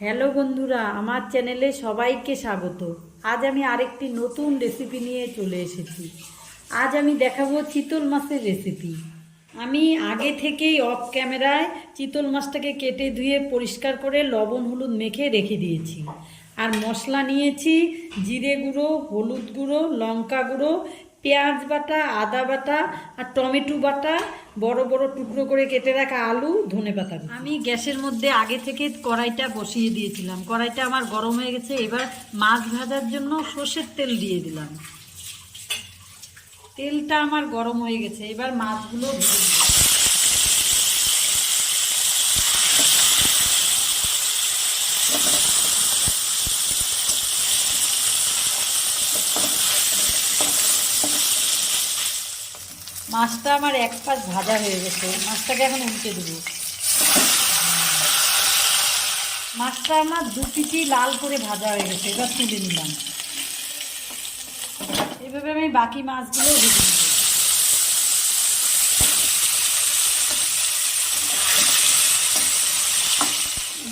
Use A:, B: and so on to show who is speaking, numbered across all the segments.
A: Hello বন্ধুরা, আমার চ্যানেলে সবাইকে স্বাগত। আজ আমি আরেকটি নতুন রেসিপি নিয়ে চলে এসেছি। আজ আমি দেখাবো চিতল মাছের রেসিপি। আমি আগে থেকেই অফ ক্যামেরায় চিতল মাছটাকে কেটে ধুয়ে পরিষ্কার করে লবণ হলুদ মেখে রেখে দিয়েছি। আর মশলা নিয়েছি জিরে গুঁড়ো, হলুদ গুঁড়ো, লঙ্কা গুঁড়ো, পেঁয়াজ বাটা, আদা বাটা আর টমেটো বাটা, বড় বড় টুকরো করে কেটে রাখা আলু, ধনেপাতা। আমি গ্যাসের মধ্যে আগে থেকে কড়াইটা বসিয়ে দিয়েছিলাম। কড়াইটা আমার গরম হয়ে গেছে। এবার মাছ ভাজার জন্য সর্ষের তেল দিয়ে দিলাম। তেলটা আমার গরম হয়ে গেছে। এবার মাছগুলো ভেজে দিলাম। মাছটা আমার এক পাশ ভাজা হয়ে গেছে। মাছটাকে এখন উল্টে দেবো। মাছটা আমার দু পিঠি লাল করে ভাজা হয়ে গেছে। এবার তুলে নিলাম। এইভাবে আমি বাকি মাছগুলো ভেজে নেব।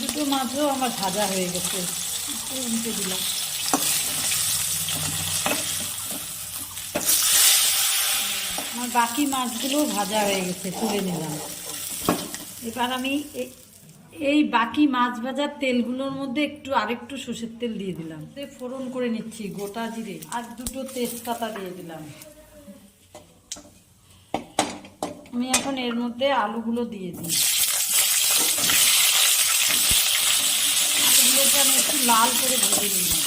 A: দুটো মাছও আমার ভাজা হয়ে গেছে। উল্টে দিলাম। আমার বাকি মাছগুলো ভাজা হয়ে গেছে, তুলে নিলাম। এবার আমি এই বাকি মাছ ভাজার তেলগুলোর মধ্যে আরেকটু সর্ষের তেল দিয়ে দিলাম। ফোড়ন করে নিচ্ছি গোটা জিরে আর দুটো তেজপাতা দিয়ে দিলাম। আমি এখন এর মধ্যে আলুগুলো দিয়ে দিই। আলুগুলোকে আমি একটু লাল করে ভেজে নিলাম।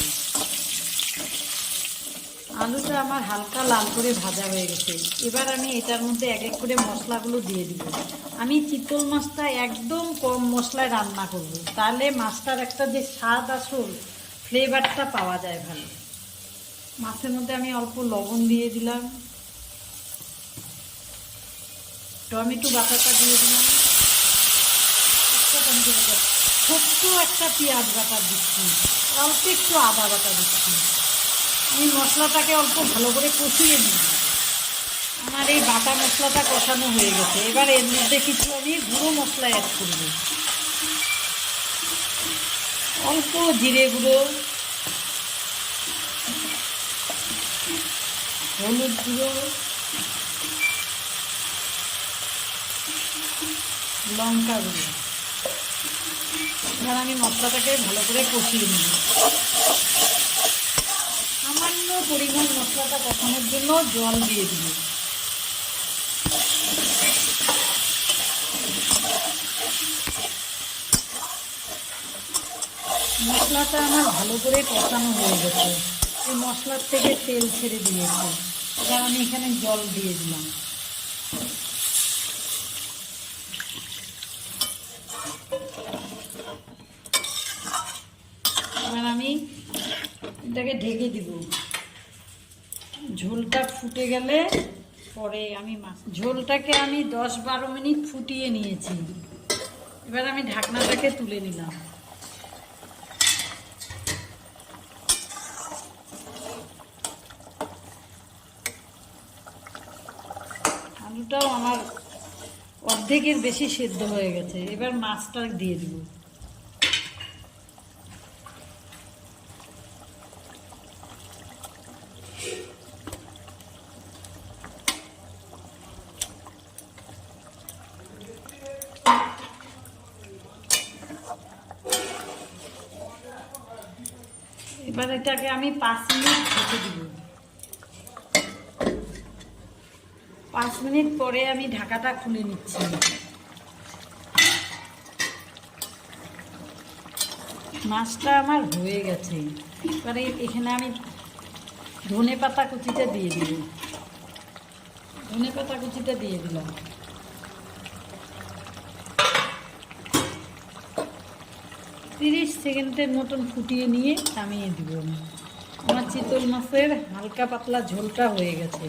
A: আলুটা আমার হালকা লাল করে ভাজা হয়ে গেছে। এবার আমি এটার মধ্যে এক এক করে মশলাগুলো দিয়ে দিব। আমি চিতল মাছটা একদম কম মশলায় রান্না করব, তাহলে মাছটার একটা যে স্বাদ আসল ফ্লেভারটা পাওয়া যায় ভালো। মাছের মধ্যে আমি অল্প লবণ দিয়ে দিলাম, টমেটো বাটাটা দিয়ে দিলাম, একটা টমেটো বাটা, ছোট্ট একটা পেঁয়াজ বাটা দিচ্ছি, অল্প একটু আদা বাটা দিচ্ছি। আমি মশলাটাকে অল্প ভালো করে কষিয়ে নিই। আমার এই বাটা মশলাটা কষানো হয়ে গেছে। এবার এর মধ্যে কিছু আমি গুঁড়ো মশলা অ্যাড করব। অল্প জিরে গুঁড়ো, হলুদ গুঁড়ো, লঙ্কা গুঁড়ো। এবার আমি মশলাটাকে ভালো করে কষিয়ে নিই। সামান্য পরিমাণ মশলাটা কষানোর জন্য জল দিয়ে দিব। মশলাটা আমার ভালো করে কষানো হয়ে গেছে। এই মশলার থেকে তেল ছেড়ে দিয়েছে। এবার আমি এখানে জল দিয়ে দিলাম। এবার আমি এটাকে ঢেকে দিব। ঝোলটা ফুটে গেলে পরে আমি ঝোলটাকে আমি 10-12 মিনিট ফুটিয়ে নিয়েছি। এবার আমি ঢাকনাটাকে তুলে নিলাম। আলুটাও আমার অর্ধেকের বেশি সেদ্ধ হয়ে গেছে। এবার মাছটা দিয়ে দিব। এবার এটাকে আমি 5 মিনিট ঢেকে দিব। 5 মিনিট পরে আমি ঢাকাটা খুলে নিচ্ছি। মাছটা আমার হয়ে গেছে। এবারে এখানে আমি ধনেপাতা কুচিটা দিয়ে দিব। ধনেপাতা কুচিটা দিয়ে দিলাম। তিরিশ সেকেন্ডের মতন ফুটিয়ে নিয়ে নামিয়ে দিব। আমার চিতল মাছের হালকা পাতলা ঝোলটা হয়ে গেছে।